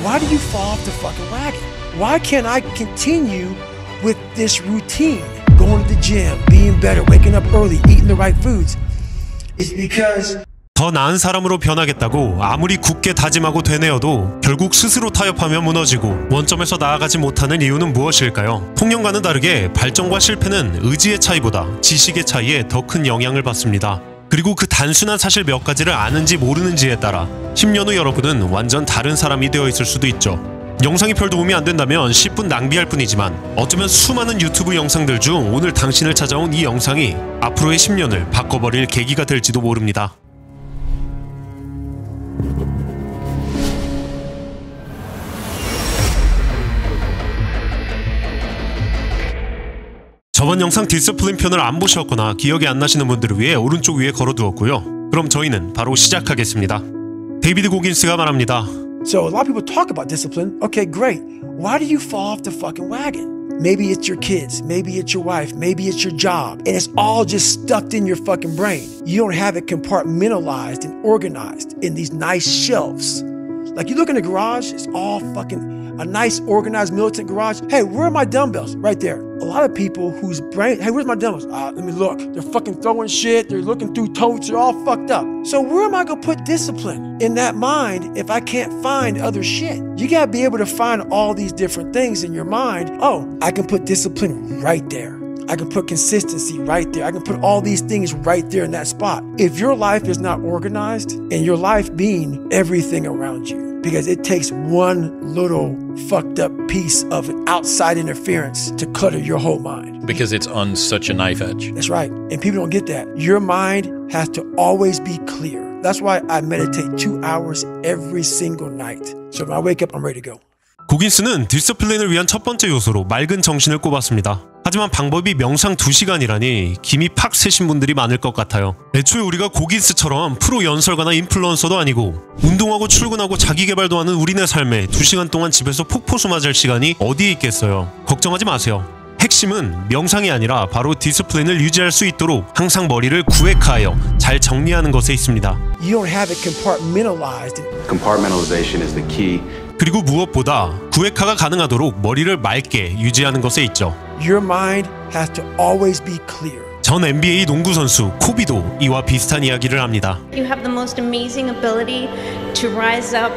why do you fall off the fucking wagon? Why can't I continue with this routine? Going to the gym, being better, waking up early, eating the right foods. It's because 더 나은 사람으로 변하겠다고 아무리 굳게 다짐하고 되뇌어도 결국 스스로 타협하며 무너지고 원점에서 나아가지 못하는 이유는 무엇일까요? 통념과는 다르게 발전과 실패는 의지의 차이보다 지식의 차이에 더 큰 영향을 받습니다. 그리고 그 단순한 사실 몇 가지를 아는지 모르는지에 따라 10년 후 여러분은 완전 다른 사람이 되어 있을 수도 있죠. 영상이 별 도움이 안 된다면 10분 낭비할 뿐이지만 어쩌면 수많은 유튜브 영상들 중 오늘 당신을 찾아온 이 영상이 앞으로의 10년을 바꿔버릴 계기가 될지도 모릅니다. 저번 영상 디스플린 편을 안 보셨거나 기억이 안 나시는 분들을 위해 오른쪽 위에 걸어두었고요. 그럼 저희는 바로 시작하겠습니다. 데이비드 고긴스가 말합니다. So a lot of people talk about discipline. Okay, great. Why do you fall off the fucking wagon? Maybe it's your kids, maybe it's your wife, maybe it's your job, and it's all just stuck in your fucking brain. You don't have it compartmentalized and organized in these nice shelves. Like you look in the garage, it's all fucking a nice organized militant garage. Hey, where are my dumbbells? Right there. A lot of people whose brain, hey, where's my dumbbells? Let me look. They're fucking throwing shit. They're looking through totes. They're all fucked up. So where am I going to put discipline in that mind if I can't find other shit? You got to be able to find all these different things in your mind. Oh, I can put discipline right there. I can put consistency right there. I can put all these things right there in that spot. If your life is not organized, and your life being everything around you, because it takes one little fucked up piece of an outside interference to clutter your whole mind. Because it's on such a knife edge. That's right. And people don't get that. Your mind has to always be clear. That's why I meditate 2 hours every single night. So when I wake up, I'm ready to go. 고긴스는 디스플린을 위한 첫 번째 요소로 맑은 정신을 꼽았습니다. 하지만 방법이 명상 2시간이라니 김이 팍 새신 분들이 많을 것 같아요. 애초에 우리가 고긴스처럼 프로 연설가나 인플루언서도 아니고 운동하고 출근하고 자기개발도 하는 우리네 삶에 2시간 동안 집에서 폭포수 맞을 시간이 어디에 있겠어요. 걱정하지 마세요. 핵심은 명상이 아니라 바로 디스플린을 유지할 수 있도록 항상 머리를 구획하여 잘 정리하는 것에 있습니다. You don't have it compartmentalized. Compartmentalization is the key. 그리고 무엇보다 구획화가 가능하도록 머리를 맑게 유지하는 것에 있죠. Your mind has to always be clear. 전 NBA 농구 선수 코비도 이와 비슷한 이야기를 합니다. You have the most amazing ability to rise up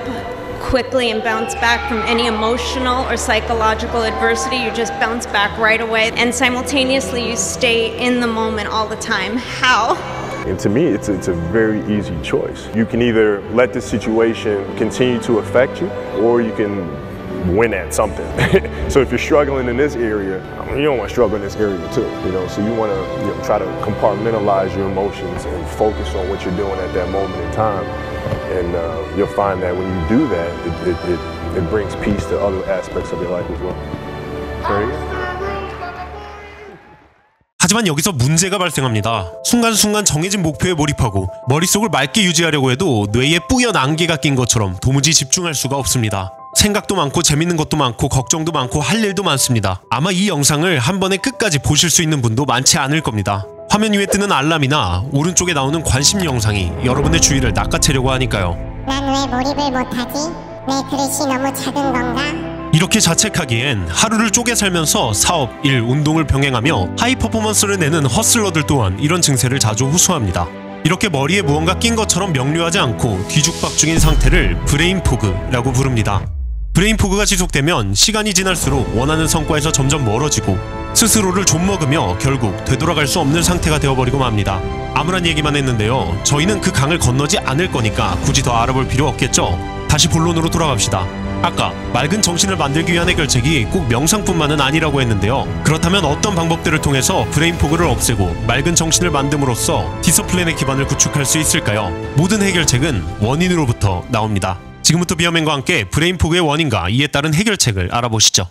quickly and bounce back from any emotional or psychological adversity. You just bounce back right away, and simultaneously you stay in the moment all the time. How? And to me, it's a very easy choice. You can either let the situation continue to affect you, or you can win at something. So if you're struggling in this area, you don't want to struggle in this area too. So you want to try to compartmentalize your emotions and focus on what you're doing at that moment in time. And you'll find that when you do that, it brings peace to other aspects of your life as well. There you go. 하지만 여기서 문제가 발생합니다. 순간순간 정해진 목표에 몰입하고 머릿속을 맑게 유지하려고 해도 뇌에 뿌연 안개가 낀 것처럼 도무지 집중할 수가 없습니다. 생각도 많고 재밌는 것도 많고 걱정도 많고 할 일도 많습니다. 아마 이 영상을 한 번에 끝까지 보실 수 있는 분도 많지 않을 겁니다. 화면 위에 뜨는 알람이나 오른쪽에 나오는 관심 영상이 여러분의 주의를 낚아채려고 하니까요. 난 왜 몰입을 못하지? 내 그릇이 너무 작은 건가? 이렇게 자책하기엔 하루를 쪼개 살면서 사업, 일, 운동을 병행하며 하이 퍼포먼스를 내는 허슬러들 또한 이런 증세를 자주 호소합니다. 이렇게 머리에 무언가 낀 것처럼 명료하지 않고 뒤죽박죽인 상태를 브레인 포그라고 부릅니다. 브레인 포그가 지속되면 시간이 지날수록 원하는 성과에서 점점 멀어지고 스스로를 좀먹으며 결국 되돌아갈 수 없는 상태가 되어버리고 맙니다. 아무런 얘기만 했는데요. 저희는 그 강을 건너지 않을 거니까 굳이 더 알아볼 필요 없겠죠? 다시 본론으로 돌아갑시다. 아까 맑은 정신을 만들기 위한 해결책이 꼭 명상뿐만은 아니라고 했는데요. 그렇다면 어떤 방법들을 통해서 브레인 포그를 없애고 맑은 정신을 만듦으로써 디서플린의 기반을 구축할 수 있을까요? 모든 해결책은 원인으로부터 나옵니다. 지금부터 비어맨과 함께 브레인 포그의 원인과 이에 따른 해결책을 알아보시죠.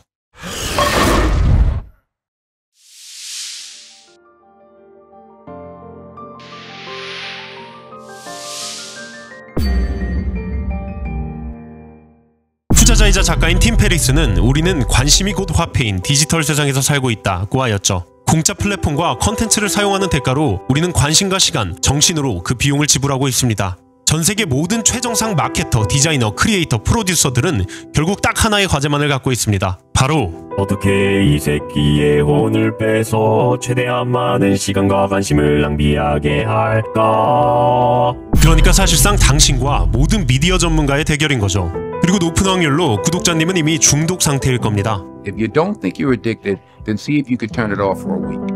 투자자이자 작가인 팀 페리스는 우리는 관심이 곧 화폐인 디지털 세상에서 살고 있다고 하였죠. 공짜 플랫폼과 컨텐츠를 사용하는 대가로 우리는 관심과 시간, 정신으로 그 비용을 지불하고 있습니다. 전 세계 모든 최정상 마케터, 디자이너, 크리에이터, 프로듀서들은 결국 딱 하나의 과제만을 갖고 있습니다. 바로 어떻게 이 새끼의 혼을 빼서 최대한 많은 시간과 관심을 낭비하게 할까? 그러니까 사실상 당신과 모든 미디어 전문가의 대결인 거죠. 그리고 높은 확률로 구독자님은 이미 중독 상태일 겁니다. If you don't think you're addicted, then see if you could turn it off for a week.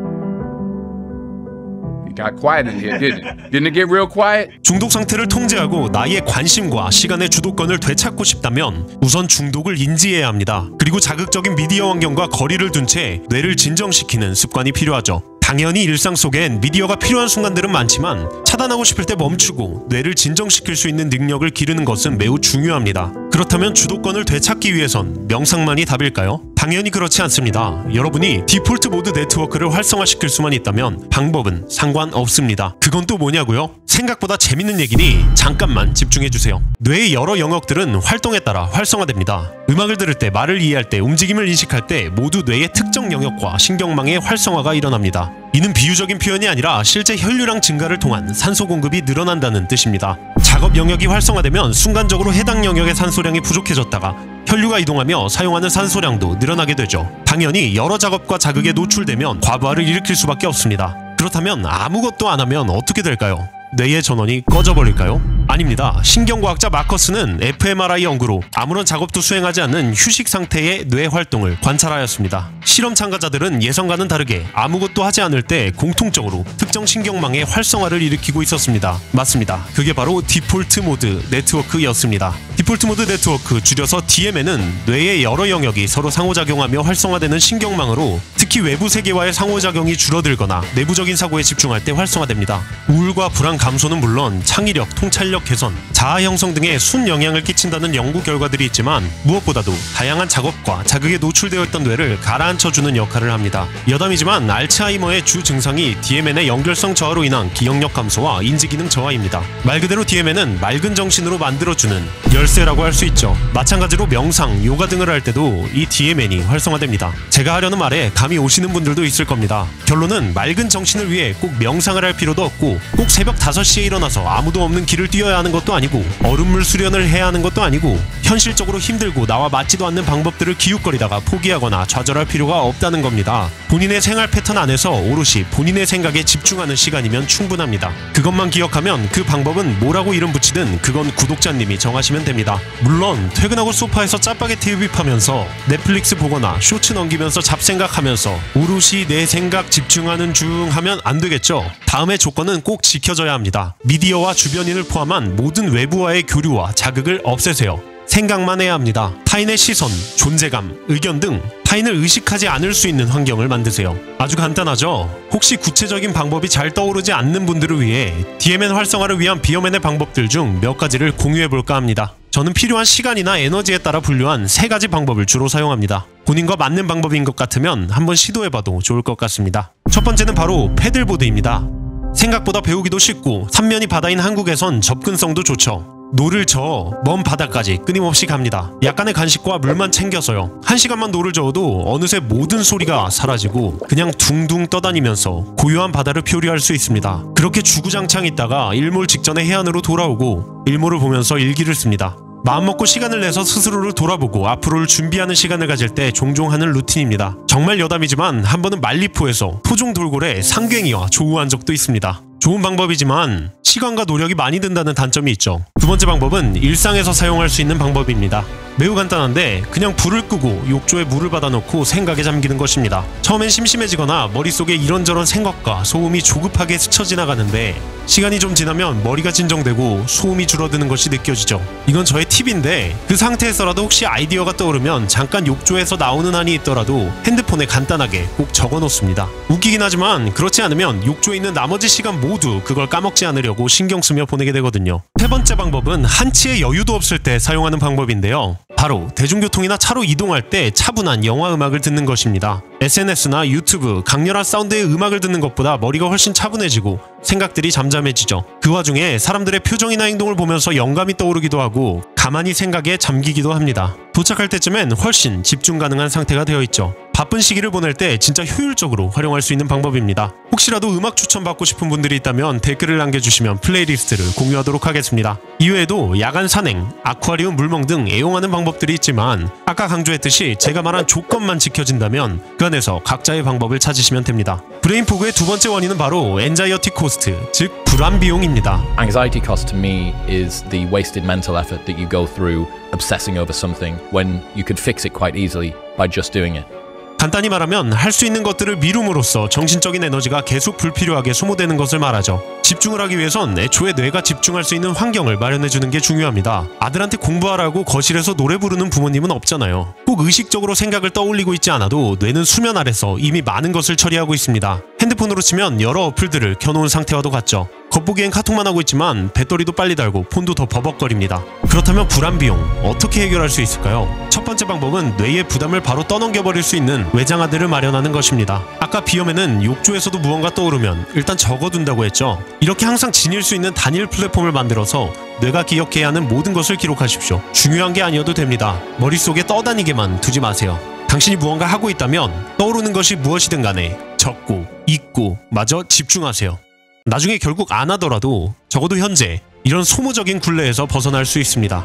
It got quiet in here, didn't it? Didn't it get real quiet? 중독 상태를 통제하고 나의 관심과 시간의 주도권을 되찾고 싶다면 우선 중독을 인지해야 합니다. 그리고 자극적인 미디어 환경과 거리를 둔 채 뇌를 진정시키는 습관이 필요하죠. 당연히 일상 속엔 미디어가 필요한 순간들은 많지만 차단하고 싶을 때 멈추고 뇌를 진정시킬 수 있는 능력을 기르는 것은 매우 중요합니다. 그렇다면 주도권을 되찾기 위해선 명상만이 답일까요? 당연히 그렇지 않습니다. 여러분이 디폴트 모드 네트워크를 활성화시킬 수만 있다면 방법은 상관없습니다. 그건 또 뭐냐고요? 생각보다 재밌는 얘기니 잠깐만 집중해주세요. 뇌의 여러 영역들은 활동에 따라 활성화됩니다. 음악을 들을 때, 말을 이해할 때, 움직임을 인식할 때 모두 뇌의 특정 영역과 신경망의 활성화가 일어납니다. 이는 비유적인 표현이 아니라 실제 혈류량 증가를 통한 산소 공급이 늘어난다는 뜻입니다. 작업 영역이 활성화되면 순간적으로 해당 영역의 산소량이 부족해졌다가 혈류가 이동하며 사용하는 산소량도 늘어나게 되죠. 당연히 여러 작업과 자극에 노출되면 과부하를 일으킬 수밖에 없습니다. 그렇다면 아무것도 안 하면 어떻게 될까요? 뇌의 전원이 꺼져버릴까요? 아닙니다. 신경과학자 마커스는 fMRI 연구로 아무런 작업도 수행하지 않는 휴식 상태의 뇌 활동을 관찰하였습니다. 실험 참가자들은 예상과는 다르게 아무것도 하지 않을 때 공통적으로 특정 신경망의 활성화를 일으키고 있었습니다. 맞습니다. 그게 바로 디폴트 모드 네트워크였습니다. 디폴트 모드 네트워크, 줄여서 DMN은 뇌의 여러 영역이 서로 상호작용하며 활성화되는 신경망으로 특히 외부 세계와의 상호작용이 줄어들거나 내부적인 사고에 집중할 때 활성화됩니다. 우울과 불안 감소는 물론 창의력, 통찰력 개선, 자아 형성 등에 순영향을 끼친다는 연구 결과들이 있지만 무엇보다도 다양한 작업과 자극에 노출되어 있던 뇌를 가라앉혀주는 역할을 합니다. 여담이지만 알츠하이머의 주 증상이 DMN의 연결성 저하로 인한 기억력 감소와 인지기능 저하입니다. 말 그대로 DMN은 맑은 정신으로 만들어주는 열쇠라고 할 수 있죠. 마찬가지로 명상, 요가 등을 할 때도 이 DMN이 활성화됩니다. 제가 하려는 말에 감이 오시는 분들도 있을 겁니다. 결론은 맑은 정신을 위해 꼭 명상을 할 필요도 없고 꼭 새벽 5시에 일어나서 아무도 없는 길을 뛰어야 하는 것도 아니고 얼음물 수련을 해야 하는 것도 아니고 현실적으로 힘들고 나와 맞지도 않는 방법들을 기웃거리다가 포기하거나 좌절할 필요가 없다는 겁니다. 본인의 생활 패턴 안에서 오롯이 본인의 생각에 집중하는 시간이면 충분합니다. 그것만 기억하면 그 방법은 뭐라고 이름 붙이든 그건 구독자님이 정하시면 됩니다. 물론 퇴근하고 소파에서 짜파게티 흡입하면서 넷플릭스 보거나 쇼츠 넘기면서 잡생각하면서 오롯이 내 생각 집중하는 중 하면 안 되겠죠. 다음의 조건은 꼭 지켜져야 합니다. 미디어와 주변인을 포함한 모든 외부와의 교류와 자극을 없애세요. 생각만 해야 합니다. 타인의 시선, 존재감, 의견 등 타인을 의식하지 않을 수 있는 환경을 만드세요. 아주 간단하죠? 혹시 구체적인 방법이 잘 떠오르지 않는 분들을 위해 DMN 활성화를 위한 비어맨의 방법들 중 몇 가지를 공유해볼까 합니다. 저는 필요한 시간이나 에너지에 따라 분류한 3가지 방법을 주로 사용합니다. 본인과 맞는 방법인 것 같으면 한번 시도해봐도 좋을 것 같습니다. 첫 번째는 바로 패들보드입니다. 생각보다 배우기도 쉽고 삼면이 바다인 한국에선 접근성도 좋죠. 노를 저어 먼 바다까지 끊임없이 갑니다. 약간의 간식과 물만 챙겨서요. 1시간만 노를 저어도 어느새 모든 소리가 사라지고 그냥 둥둥 떠다니면서 고요한 바다를 표류할 수 있습니다. 그렇게 주구장창 있다가 일몰 직전에 해안으로 돌아오고 일몰을 보면서 일기를 씁니다. 마음먹고 시간을 내서 스스로를 돌아보고 앞으로를 준비하는 시간을 가질 때 종종 하는 루틴입니다. 정말 여담이지만 한 번은 말리포에서 토종 돌고래 상괭이와 조우한 적도 있습니다. 좋은 방법이지만 시간과 노력이 많이 든다는 단점이 있죠. 두 번째 방법은 일상에서 사용할 수 있는 방법입니다. 매우 간단한데 그냥 불을 끄고 욕조에 물을 받아놓고 생각에 잠기는 것입니다. 처음엔 심심해지거나 머릿속에 이런저런 생각과 소음이 조급하게 스쳐 지나가는데 시간이 좀 지나면 머리가 진정되고 소음이 줄어드는 것이 느껴지죠. 이건 저의 팁인데 그 상태에서라도 혹시 아이디어가 떠오르면 잠깐 욕조에서 나오는 한이 있더라도 핸드폰에 간단하게 꼭 적어놓습니다. 웃기긴 하지만 그렇지 않으면 욕조에 있는 나머지 시간 모두 그걸 까먹지 않으려고 신경 쓰며 보내게 되거든요. 세 번째 방법은 한치의 여유도 없을 때 사용하는 방법인데요. 바로 대중교통이나 차로 이동할 때 차분한 영화 음악을 듣는 것입니다. SNS나 유튜브, 강렬한 사운드의 음악을 듣는 것보다 머리가 훨씬 차분해지고 생각들이 잠잠해지죠. 그 와중에 사람들의 표정이나 행동을 보면서 영감이 떠오르기도 하고 가만히 생각에 잠기기도 합니다. 도착할 때쯤엔 훨씬 집중 가능한 상태가 되어 있죠. 바쁜 시기를 보낼 때 진짜 효율적으로 활용할 수 있는 방법입니다. 혹시라도 음악 추천받고 싶은 분들이 있다면 댓글을 남겨주시면 플레이리스트를 공유하도록 하겠습니다. 이외에도 야간 산행, 아쿠아리움 물멍 등 애용하는 방법들이 있지만 아까 강조했듯이 제가 말한 조건만 지켜진다면 그 안에서 각자의 방법을 찾으시면 됩니다. 브레인포그의 두 번째 원인은 바로 anxiety cost, 즉 불안 비용입니다. Anxiety cost to me is the wasted mental effort that you go through obsessing over something when you could fix it quite easily by just doing it. 간단히 말하면 할 수 있는 것들을 미룸으로써 정신적인 에너지가 계속 불필요하게 소모되는 것을 말하죠. 집중을 하기 위해선 애초에 뇌가 집중할 수 있는 환경을 마련해주는 게 중요합니다. 아들한테 공부하라고 거실에서 노래 부르는 부모님은 없잖아요. 꼭 의식적으로 생각을 떠올리고 있지 않아도 뇌는 수면 아래서 이미 많은 것을 처리하고 있습니다. 핸드폰으로 치면 여러 어플들을 켜놓은 상태와도 같죠. 겉보기엔 카톡만 하고 있지만 배터리도 빨리 닳고 폰도 더 버벅거립니다. 그렇다면 불안 비용 어떻게 해결할 수 있을까요? 첫 번째 방법은 뇌의 부담을 바로 떠넘겨버릴 수 있는 외장하드를 마련하는 것입니다. 아까 비염에는 욕조에서도 무언가 떠오르면 일단 적어둔다고 했죠. 이렇게 항상 지닐 수 있는 단일 플랫폼을 만들어서 뇌가 기억해야 하는 모든 것을 기록하십시오. 중요한 게 아니어도 됩니다. 머릿속에 떠다니게만 두지 마세요. 당신이 무언가 하고 있다면 떠오르는 것이 무엇이든 간에 적고 잊고 마저 집중하세요. 나중에 결국 안 하더라도 적어도 현재 이런 소모적인 굴레에서 벗어날 수 있습니다.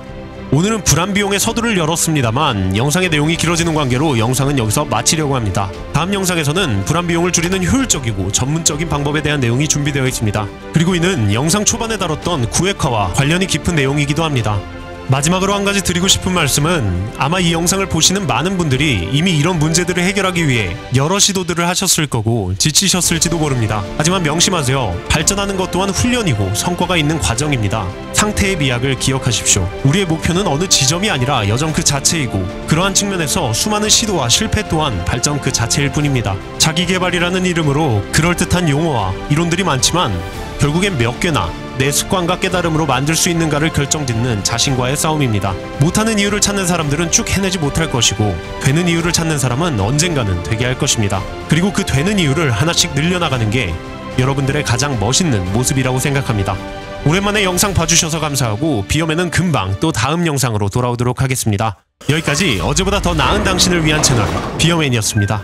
오늘은 불안 비용의 서두를 열었습니다만 영상의 내용이 길어지는 관계로 영상은 여기서 마치려고 합니다. 다음 영상에서는 불안 비용을 줄이는 효율적이고 전문적인 방법에 대한 내용이 준비되어 있습니다. 그리고 이는 영상 초반에 다뤘던 구획화와 관련이 깊은 내용이기도 합니다. 마지막으로 한 가지 드리고 싶은 말씀은 아마 이 영상을 보시는 많은 분들이 이미 이런 문제들을 해결하기 위해 여러 시도들을 하셨을 거고 지치셨을지도 모릅니다. 하지만 명심하세요. 발전하는 것 또한 훈련이고 성과가 있는 과정입니다. 상태의 미학을 기억하십시오. 우리의 목표는 어느 지점이 아니라 여정 그 자체이고 그러한 측면에서 수많은 시도와 실패 또한 발전 그 자체일 뿐입니다. 자기개발이라는 이름으로 그럴듯한 용어와 이론들이 많지만 결국엔 몇 개나 내 습관과 깨달음으로 만들 수 있는가를 결정짓는 자신과의 싸움입니다. 못하는 이유를 찾는 사람들은 쭉 해내지 못할 것이고 되는 이유를 찾는 사람은 언젠가는 되게 할 것입니다. 그리고 그 되는 이유를 하나씩 늘려나가는 게 여러분들의 가장 멋있는 모습이라고 생각합니다. 오랜만에 영상 봐주셔서 감사하고 비염에는 금방 또 다음 영상으로 돌아오도록 하겠습니다. 여기까지 어제보다 더 나은 당신을 위한 채널 비염맨이었습니다.